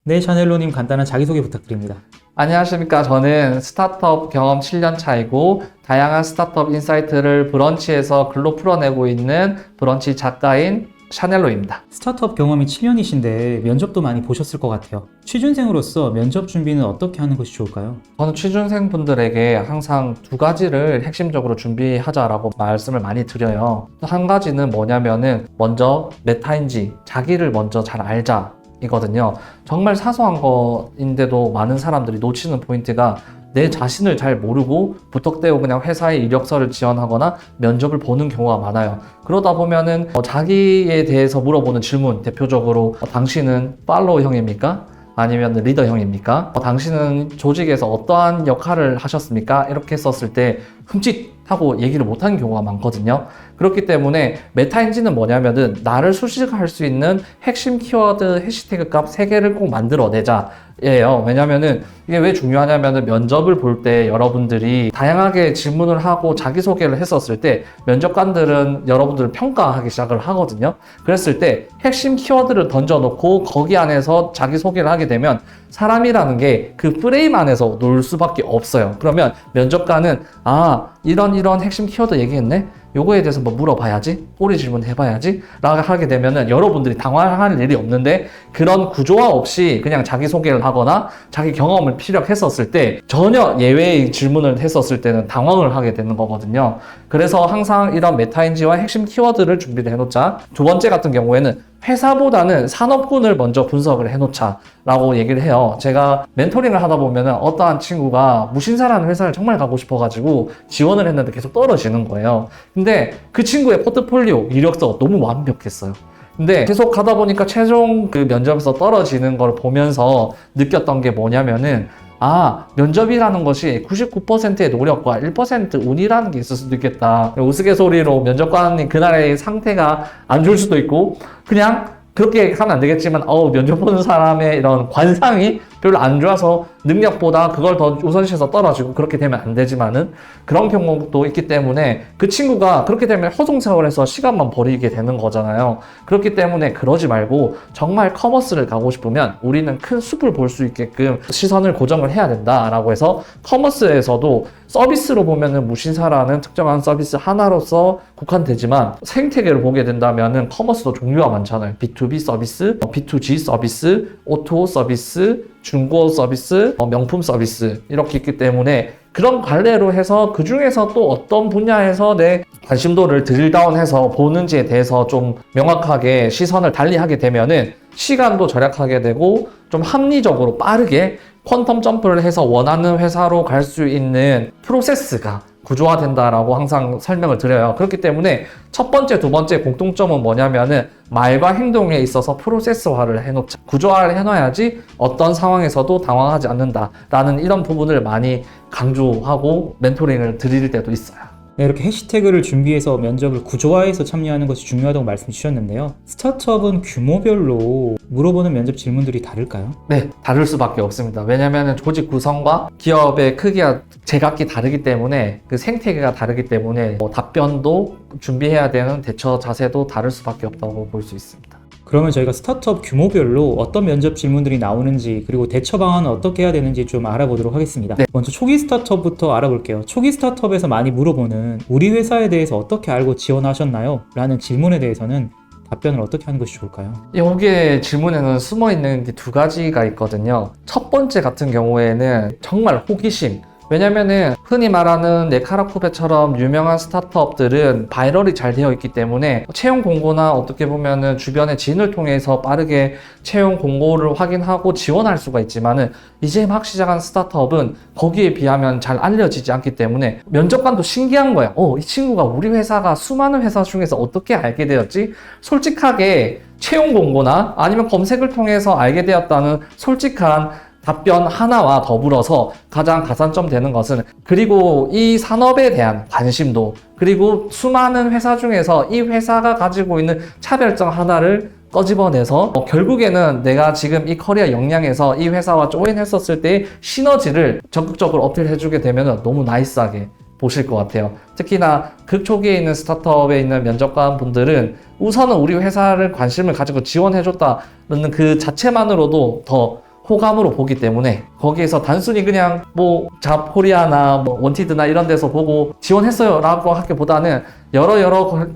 네, 샤넬로님 간단한 자기소개 부탁드립니다. 안녕하십니까. 저는 스타트업 경험 7년 차이고 다양한 스타트업 인사이트를 브런치에서 글로 풀어내고 있는 브런치 작가인 샤넬로입니다. 스타트업 경험이 7년이신데 면접도 많이 보셨을 것 같아요. 취준생으로서 면접 준비는 어떻게 하는 것이 좋을까요? 저는 취준생분들에게 항상 두 가지를 핵심적으로 준비하자라고 말씀을 많이 드려요. 한 가지는 뭐냐면은 먼저 메타인지 자기를 먼저 잘 알자 이거든요. 정말 사소한 거인데도 많은 사람들이 놓치는 포인트가 내 자신을 잘 모르고 부탁대고 그냥 회사에 이력서를 지원하거나 면접을 보는 경우가 많아요. 그러다 보면은 자기에 대해서 물어보는 질문, 대표적으로 당신은 팔로우형입니까? 아니면 리더형입니까? 당신은 조직에서 어떠한 역할을 하셨습니까? 이렇게 썼을 때 흠칫하고 얘기를 못하는 경우가 많거든요. 그렇기 때문에 메타인지는 뭐냐면은 나를 수식할 수 있는 핵심 키워드 해시태그 값 3개를 꼭 만들어내자 예요. 왜냐면은 이게 왜 중요하냐면은 면접을 볼 때 여러분들이 다양하게 질문을 하고 자기소개를 했었을 때 면접관들은 여러분들을 평가하기 시작을 하거든요. 그랬을 때 핵심 키워드를 던져놓고 거기 안에서 자기소개를 하게 되면 사람이라는 게 그 프레임 안에서 놀 수밖에 없어요. 그러면 면접관은 이런 핵심 키워드 얘기했네? 요거에 대해서 뭐 물어봐야지, 꼬리 질문 해봐야지 라고 하게 되면은 여러분들이 당황할 일이 없는데, 그런 구조화 없이 그냥 자기소개를 하거나 자기 경험을 피력했었을 때 전혀 예외의 질문을 했었을 때는 당황을 하게 되는 거거든요. 그래서 항상 이런 메타인지와 핵심 키워드를 준비를 해놓자. 두 번째 같은 경우에는 회사보다는 산업군을 먼저 분석을 해놓자 라고 얘기를 해요. 제가 멘토링을 하다 보면은 어떠한 친구가 무신사라는 회사를 정말 가고 싶어가지고 지원을 했는데 계속 떨어지는 거예요. 근데 그 친구의 포트폴리오, 이력서가 너무 완벽했어요. 근데 계속 가다 보니까 최종 그 면접에서 떨어지는 걸 보면서 느꼈던 게 뭐냐면은 면접이라는 것이 99%의 노력과 1% 운이라는 게 있을 수도 있겠다. 우스갯소리로 면접관이 그날의 상태가 안 좋을 수도 있고, 그냥 그렇게 하면 안 되겠지만 면접 보는 사람의 이런 관상이 별로 안 좋아서 능력보다 그걸 더 우선시해서 떨어지고, 그렇게 되면 안 되지만은 그런 경우도 있기 때문에 그 친구가 그렇게 되면 허송세월해서 시간만 버리게 되는 거잖아요. 그렇기 때문에 그러지 말고 정말 커머스를 가고 싶으면 우리는 큰 숲을 볼 수 있게끔 시선을 고정을 해야 된다라고 해서, 커머스에서도 서비스로 보면은 무신사라는 특정한 서비스 하나로서 국한되지만 생태계를 보게 된다면은 커머스도 종류가 많잖아요. B2B 서비스, B2G 서비스, O2O 서비스, 중고 서비스, 명품 서비스 이렇게 있기 때문에 그런 관례로 해서 그 중에서 또 어떤 분야에서 내 관심도를 드릴다운해서 보는지에 대해서 좀 명확하게 시선을 달리하게 되면은 시간도 절약하게 되고 좀 합리적으로 빠르게 퀀텀 점프를 해서 원하는 회사로 갈 수 있는 프로세스가 구조화된다라고 항상 설명을 드려요. 그렇기 때문에 첫 번째, 두 번째 공통점은 뭐냐면은 말과 행동에 있어서 프로세스화를 해놓자. 구조화를 해놔야지 어떤 상황에서도 당황하지 않는다라는 이런 부분을 많이 강조하고 멘토링을 드릴 때도 있어요. 네, 이렇게 해시태그를 준비해서 면접을 구조화해서 참여하는 것이 중요하다고 말씀 주셨는데요. 스타트업은 규모별로 물어보는 면접 질문들이 다를까요? 네, 다를 수밖에 없습니다. 왜냐하면 조직 구성과 기업의 크기가 제각기 다르기 때문에, 그 생태계가 다르기 때문에 답변도 준비해야 되는 대처 자세도 다를 수밖에 없다고 볼 수 있습니다. 그러면 저희가 스타트업 규모별로 어떤 면접 질문들이 나오는지, 그리고 대처 방안은 어떻게 해야 되는지 좀 알아보도록 하겠습니다. 네. 먼저 초기 스타트업부터 알아볼게요. 초기 스타트업에서 많이 물어보는 우리 회사에 대해서 어떻게 알고 지원하셨나요? 라는 질문에 대해서는 답변을 어떻게 하는 것이 좋을까요? 여기에 질문에는 숨어있는 게 두 가지가 있거든요. 첫 번째 같은 경우에는 정말 호기심. 왜냐면은 흔히 말하는 네카라쿠베처럼 유명한 스타트업들은 바이럴이 잘 되어 있기 때문에 채용 공고나 어떻게 보면은 주변의 지인을 통해서 빠르게 채용 공고를 확인하고 지원할 수가 있지만은, 이제 막 시작한 스타트업은 거기에 비하면 잘 알려지지 않기 때문에 면접관도 신기한 거예요. 이 친구가 우리 회사가 수많은 회사 중에서 어떻게 알게 되었지? 솔직하게 채용 공고나 아니면 검색을 통해서 알게 되었다는 솔직한 답변 하나와 더불어서 가장 가산점 되는 것은, 그리고 이 산업에 대한 관심도, 그리고 수많은 회사 중에서 이 회사가 가지고 있는 차별점 하나를 꺼집어내서 결국에는 내가 지금 이 커리어 역량에서 이 회사와 조인했었을 때의 시너지를 적극적으로 어필해주게 되면 너무 나이스하게 보실 것 같아요. 특히나 극초기에 있는 스타트업에 있는 면접관 분들은 우선은 우리 회사를 관심을 가지고 지원해줬다는 그 자체만으로도 더 호감으로 보기 때문에 거기에서 단순히 그냥 뭐 잡코리아나 뭐 원티드나 이런 데서 보고 지원했어요 라고 하기보다는 여러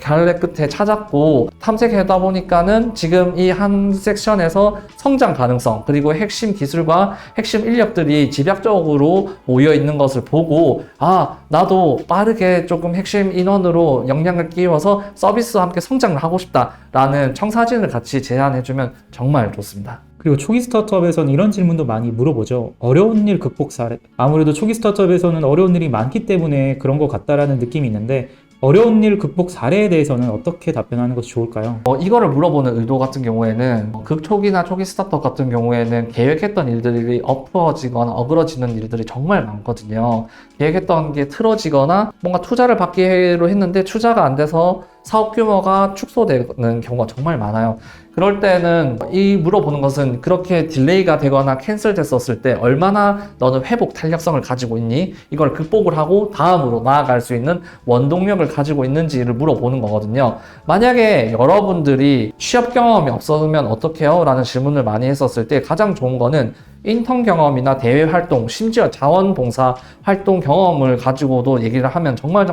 갈래 끝에 찾았고 탐색하다 보니까는 지금 이 한 섹션에서 성장 가능성 그리고 핵심 기술과 핵심 인력들이 집약적으로 모여 있는 것을 보고 아 나도 빠르게 조금 핵심 인원으로 역량을 끼워서 서비스와 함께 성장을 하고 싶다라는 청사진을 같이 제안해주면 정말 좋습니다. 그리고 초기 스타트업에서는 이런 질문도 많이 물어보죠. 어려운 일 극복 사례. 아무래도 초기 스타트업에서는 어려운 일이 많기 때문에 그런 것 같다라는 느낌이 있는데 어려운 일 극복 사례에 대해서는 어떻게 답변하는 것이 좋을까요? 이거를 물어보는 의도 같은 경우에는 극초기나 초기 스타트업 같은 경우에는 계획했던 일들이 엎어지거나 어그러지는 일들이 정말 많거든요. 계획했던 게 틀어지거나 뭔가 투자를 받기로 했는데 투자가 안 돼서 사업 규모가 축소되는 경우가 정말 많아요. 그럴 때는 이 물어보는 것은 그렇게 딜레이가 되거나 캔슬 됐었을 때 얼마나 너는 회복 탄력성을 가지고 있니? 이걸 극복을 하고 다음으로 나아갈 수 있는 원동력을 가지고 있는지를 물어보는 거거든요. 만약에 여러분들이 취업 경험이 없으면 어떡해요? 라는 질문을 많이 했었을 때 가장 좋은 거는 인턴 경험이나 대외 활동, 심지어 자원봉사 활동 경험을 가지고도 얘기를 하면 정말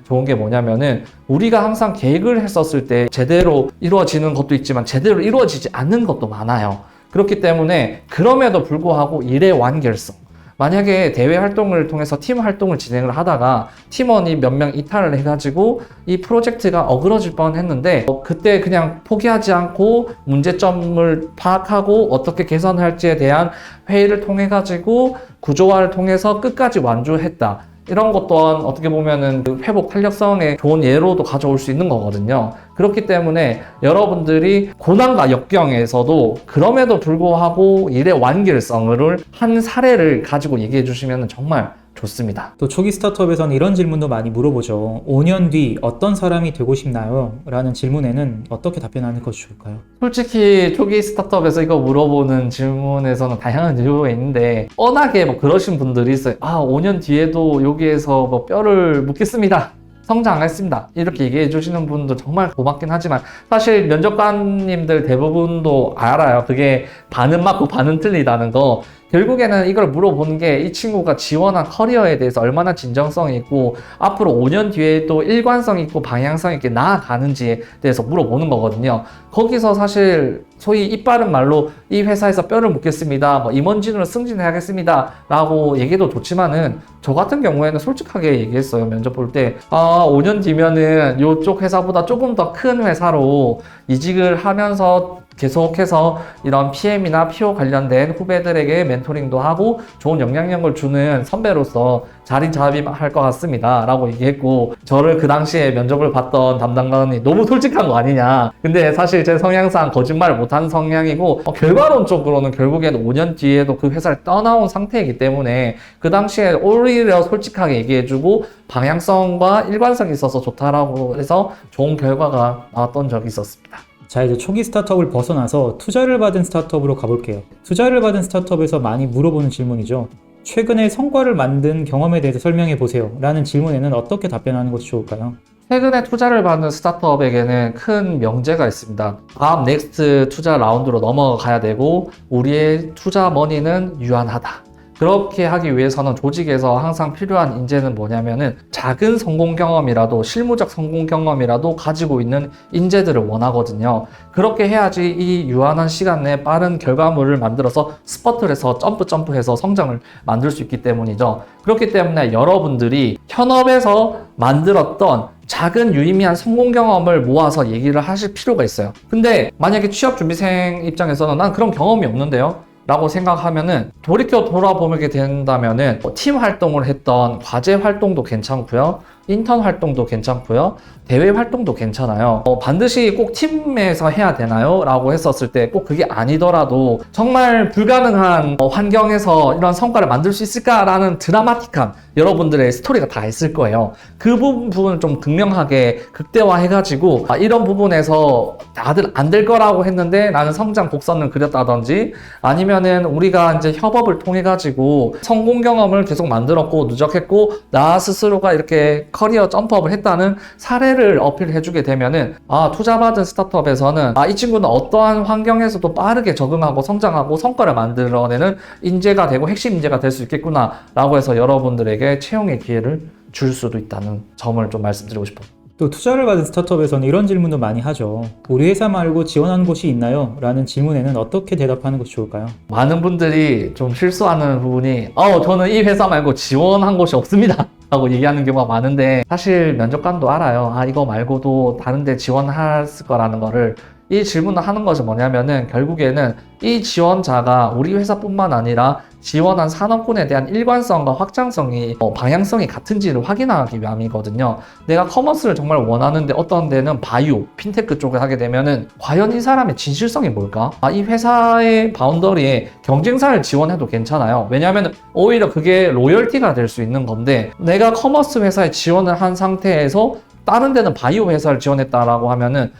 좋은 게 뭐냐면은 우리가 항상 계획을 했었을 때 제대로 이루어지는 것도 있지만 제대로 이루어지지 않는 것도 많아요. 그렇기 때문에 그럼에도 불구하고 일의 완결성, 만약에 대외 활동을 통해서 팀 활동을 진행을 하다가 팀원이 몇 명 이탈을 해가지고 이 프로젝트가 어그러질 뻔 했는데 그때 그냥 포기하지 않고 문제점을 파악하고 어떻게 개선할지에 대한 회의를 통해 가지고 구조화를 통해서 끝까지 완주했다. 이런 것 또한 어떻게 보면은 그 회복 탄력성의 좋은 예로도 가져올 수 있는 거거든요. 그렇기 때문에 여러분들이 고난과 역경에서도 그럼에도 불구하고 일의 완결성을 한 사례를 가지고 얘기해 주시면 정말 좋습니다. 또 초기 스타트업에서는 이런 질문도 많이 물어보죠. 5년 뒤 어떤 사람이 되고 싶나요? 라는 질문에는 어떻게 답변하는 것이 좋을까요? 솔직히 초기 스타트업에서 이거 물어보는 질문에서는 다양한 이유가 있는데 뻔하게 뭐 그러신 분들이 있어요. 5년 뒤에도 여기에서 뭐 뼈를 묻겠습니다. 성장하겠습니다. 이렇게 얘기해 주시는 분도 정말 고맙긴 하지만 사실 면접관님들 대부분도 알아요. 그게 반은 맞고 반은 틀리다는 거. 결국에는 이걸 물어보는 게 이 친구가 지원한 커리어에 대해서 얼마나 진정성이 있고 앞으로 5년 뒤에 또 일관성 있고 방향성 있게 나아가는지에 대해서 물어보는 거거든요. 거기서 사실 소위 이빠른 말로 이 회사에서 뼈를 묻겠습니다. 뭐 임원진으로 승진해야겠습니다. 라고 얘기도 좋지만은 저 같은 경우에는 솔직하게 얘기했어요. 면접 볼 때 5년 뒤면은 이쪽 회사보다 조금 더 큰 회사로 이직을 하면서 계속해서 이런 PM이나 PO 관련된 후배들에게 멘토링도 하고 좋은 영향력을 주는 선배로서 자리잡임할 것 같습니다 라고 얘기했고 저를 그 당시에 면접을 봤던 담당관이 너무 솔직한 거 아니냐. 근데 사실 제 성향상 거짓말을 못하는 성향이고 결과론적으로는 결국에는 5년 뒤에도 그 회사를 떠나온 상태이기 때문에 그 당시에 오히려 솔직하게 얘기해주고 방향성과 일관성이 있어서 좋다라고 해서 좋은 결과가 나왔던 적이 있었습니다. 자, 이제 초기 스타트업을 벗어나서 투자를 받은 스타트업으로 가볼게요. 투자를 받은 스타트업에서 많이 물어보는 질문이죠. 최근에 성과를 만든 경험에 대해서 설명해 보세요. 라는 질문에는 어떻게 답변하는 것이 좋을까요? 최근에 투자를 받은 스타트업에게는 큰 명제가 있습니다. 다음 넥스트 투자 라운드로 넘어가야 되고 우리의 투자 머니는 유한하다. 그렇게 하기 위해서는 조직에서 항상 필요한 인재는 뭐냐면은 작은 성공 경험이라도 실무적 성공 경험이라도 가지고 있는 인재들을 원하거든요. 그렇게 해야지 이 유한한 시간 내에 빠른 결과물을 만들어서 스퍼트를 해서 점프해서 성장을 만들 수 있기 때문이죠. 그렇기 때문에 여러분들이 현업에서 만들었던 작은 유의미한 성공 경험을 모아서 얘기를 하실 필요가 있어요. 근데 만약에 취업준비생 입장에서는 난 그런 경험이 없는데요? 라고 생각하면은 돌이켜 돌아보게 된다면은 팀 활동을 했던 과제 활동도 괜찮고요. 인턴 활동도 괜찮고요. 대외 활동도 괜찮아요. 반드시 꼭 팀에서 해야 되나요? 라고 했었을 때 꼭 그게 아니더라도 정말 불가능한 환경에서 이런 성과를 만들 수 있을까라는 드라마틱한 여러분들의 스토리가 다 있을 거예요. 그 부분을 좀 극명하게 극대화해가지고 이런 부분에서 다들 안 될 거라고 했는데 나는 성장 곡선을 그렸다든지 아니면은 우리가 이제 협업을 통해가지고 성공 경험을 계속 만들었고 누적했고 나 스스로가 이렇게 커리어 점프업을 했다는 사례를 어필해주게 되면은 투자받은 스타트업에서는 이 친구는 어떠한 환경에서도 빠르게 적응하고 성장하고 성과를 만들어내는 인재가 되고 핵심 인재가 될 수 있겠구나 라고 해서 여러분들에게 채용의 기회를 줄 수도 있다는 점을 좀 말씀드리고 싶어요. 또 투자를 받은 스타트업에서는 이런 질문도 많이 하죠. 우리 회사 말고 지원한 곳이 있나요? 라는 질문에는 어떻게 대답하는 것이 좋을까요? 많은 분들이 좀 실수하는 부분이 저는 이 회사 말고 지원한 곳이 없습니다 라고 얘기하는 경우가 많은데, 사실 면접관도 알아요. 이거 말고도 다른 데 지원했을 거라는 거를. 이 질문을 하는 것이 뭐냐면은 결국에는 이 지원자가 우리 회사뿐만 아니라 지원한 산업군에 대한 일관성과 확장성이 방향성이 같은지를 확인하기 위함이거든요. 내가 커머스를 정말 원하는데 어떤 데는 바이오, 핀테크 쪽을 하게 되면은 과연 이 사람의 진실성이 뭘까? 이 회사의 바운더리에 경쟁사를 지원해도 괜찮아요. 왜냐하면 오히려 그게 로열티가 될 수 있는 건데, 내가 커머스 회사에 지원을 한 상태에서 다른 데는 바이오 회사를 지원했다라고 하면은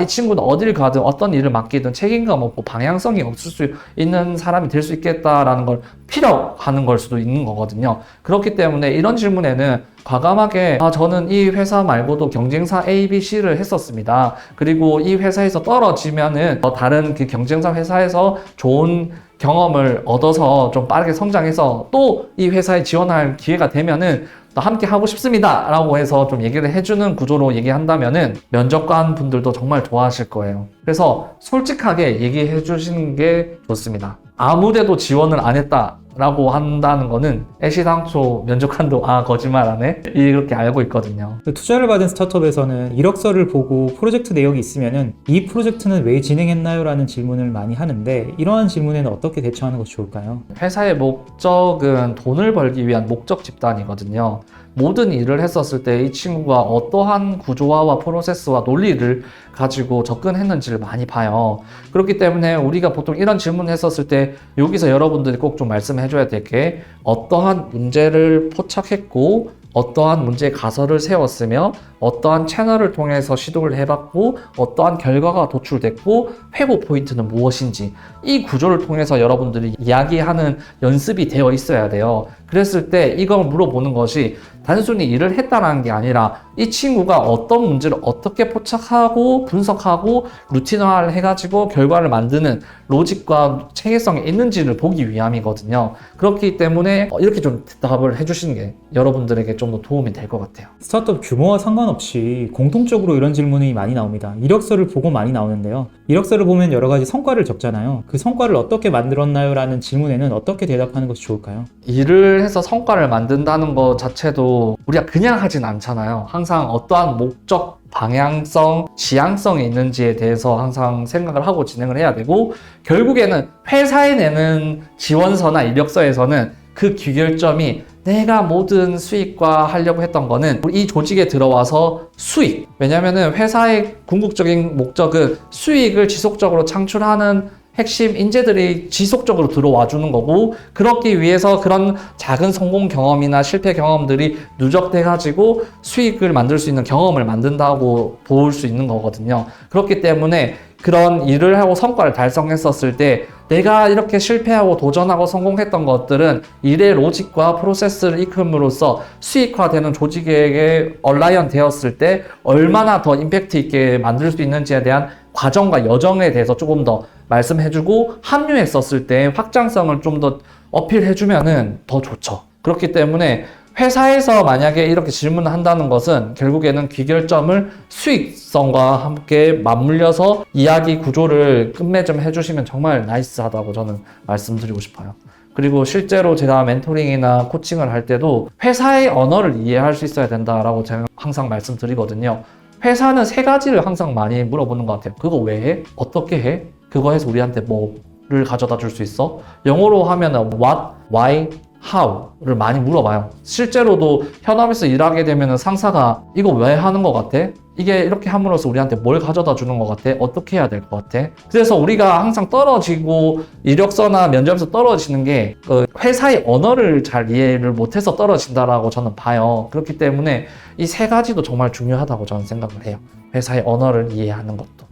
이 친구는 어딜 가든 어떤 일을 맡기든 책임감 없고 방향성이 없을 수 있는 사람이 될 수 있겠다라는 걸 피력하는 걸 수도 있는 거거든요. 그렇기 때문에 이런 질문에는 과감하게 저는 이 회사 말고도 경쟁사 A, B, C를 했었습니다. 그리고 이 회사에서 떨어지면은 다른 그 경쟁사 회사에서 좋은 경험을 얻어서 좀 빠르게 성장해서 또 이 회사에 지원할 기회가 되면은 함께 하고 싶습니다 라고 해서 좀 얘기를 해주는 구조로 얘기한다면은 면접관 분들도 정말 좋아하실 거예요. 그래서 솔직하게 얘기해 주시는 게 좋습니다. 아무데도 지원을 안 했다 라고 한다는 거는 애시당초 면접관도 거짓말하네 이렇게 알고 있거든요. 투자를 받은 스타트업에서는 이력서를 보고 프로젝트 내용이 있으면은 이 프로젝트는 왜 진행했나요? 라는 질문을 많이 하는데, 이러한 질문에는 어떻게 대처하는 것이 좋을까요? 회사의 목적은 돈을 벌기 위한 목적 집단이거든요. 모든 일을 했었을 때 이 친구가 어떠한 구조화와 프로세스와 논리를 가지고 접근했는지를 많이 봐요. 그렇기 때문에 우리가 보통 이런 질문을 했었을 때 여기서 여러분들이 꼭 좀 말씀해 줘야 될 게, 어떠한 문제를 포착했고 어떠한 문제의 가설을 세웠으며 어떠한 채널을 통해서 시도를 해봤고 어떠한 결과가 도출됐고 회고 포인트는 무엇인지, 이 구조를 통해서 여러분들이 이야기하는 연습이 되어 있어야 돼요. 그랬을 때 이걸 물어보는 것이 단순히 일을 했다는 게 아니라 이 친구가 어떤 문제를 어떻게 포착하고 분석하고 루틴화를 해가지고 결과를 만드는 로직과 체계성이 있는지를 보기 위함이거든요. 그렇기 때문에 이렇게 좀 대답을 해주시는 게 여러분들에게 좀 더 도움이 될 것 같아요. 스타트업 규모와 상관없이 공통적으로 이런 질문이 많이 나옵니다. 이력서를 보고 많이 나오는데요. 이력서를 보면 여러 가지 성과를 적잖아요. 그 성과를 어떻게 만들었나요? 라는 질문에는 어떻게 대답하는 것이 좋을까요? 일을 해서 성과를 만든다는 것 자체도 우리가 그냥 하진 않잖아요. 항상 어떠한 목적, 방향성, 지향성이 있는지에 대해서 항상 생각을 하고 진행을 해야 되고, 결국에는 회사에 내는 지원서나 이력서에서는 그 귀결점이 내가 모든 수익과 하려고 했던 거는 이 조직에 들어와서 수익, 왜냐면은 회사의 궁극적인 목적은 수익을 지속적으로 창출하는 핵심 인재들이 지속적으로 들어와 주는 거고, 그렇기 위해서 그런 작은 성공 경험이나 실패 경험들이 누적돼 가지고 수익을 만들 수 있는 경험을 만든다고 볼 수 있는 거거든요. 그렇기 때문에 그런 일을 하고 성과를 달성했었을 때 내가 이렇게 실패하고 도전하고 성공했던 것들은 일의 로직과 프로세스를 이끌므로써 수익화되는 조직에게 얼라이언 되었을 때 얼마나 더 임팩트 있게 만들 수 있는지에 대한 과정과 여정에 대해서 조금 더 말씀해주고, 합류했었을 때 확장성을 좀 더 어필해주면은 더 좋죠. 그렇기 때문에 회사에서 만약에 이렇게 질문을 한다는 것은 결국에는 귀결점을 수익성과 함께 맞물려서 이야기 구조를 끝맺음 해주시면 정말 나이스하다고 저는 말씀드리고 싶어요. 그리고 실제로 제가 멘토링이나 코칭을 할 때도 회사의 언어를 이해할 수 있어야 된다라고 제가 항상 말씀드리거든요. 회사는 세 가지를 항상 많이 물어보는 것 같아요. 그거 왜 해? 어떻게 해? 그거 해서 우리한테 뭐를 가져다 줄 수 있어? 영어로 하면은 what, why, how를 많이 물어봐요. 실제로도 현업에서 일하게 되면 상사가 이거 왜 하는 것 같아? 이게 이렇게 함으로써 우리한테 뭘 가져다 주는 것 같아? 어떻게 해야 될 것 같아? 그래서 우리가 항상 떨어지고 이력서나 면접에서 떨어지는 게 회사의 언어를 잘 이해를 못해서 떨어진다라고 저는 봐요. 그렇기 때문에 이 세 가지도 정말 중요하다고 저는 생각을 해요. 회사의 언어를 이해하는 것도.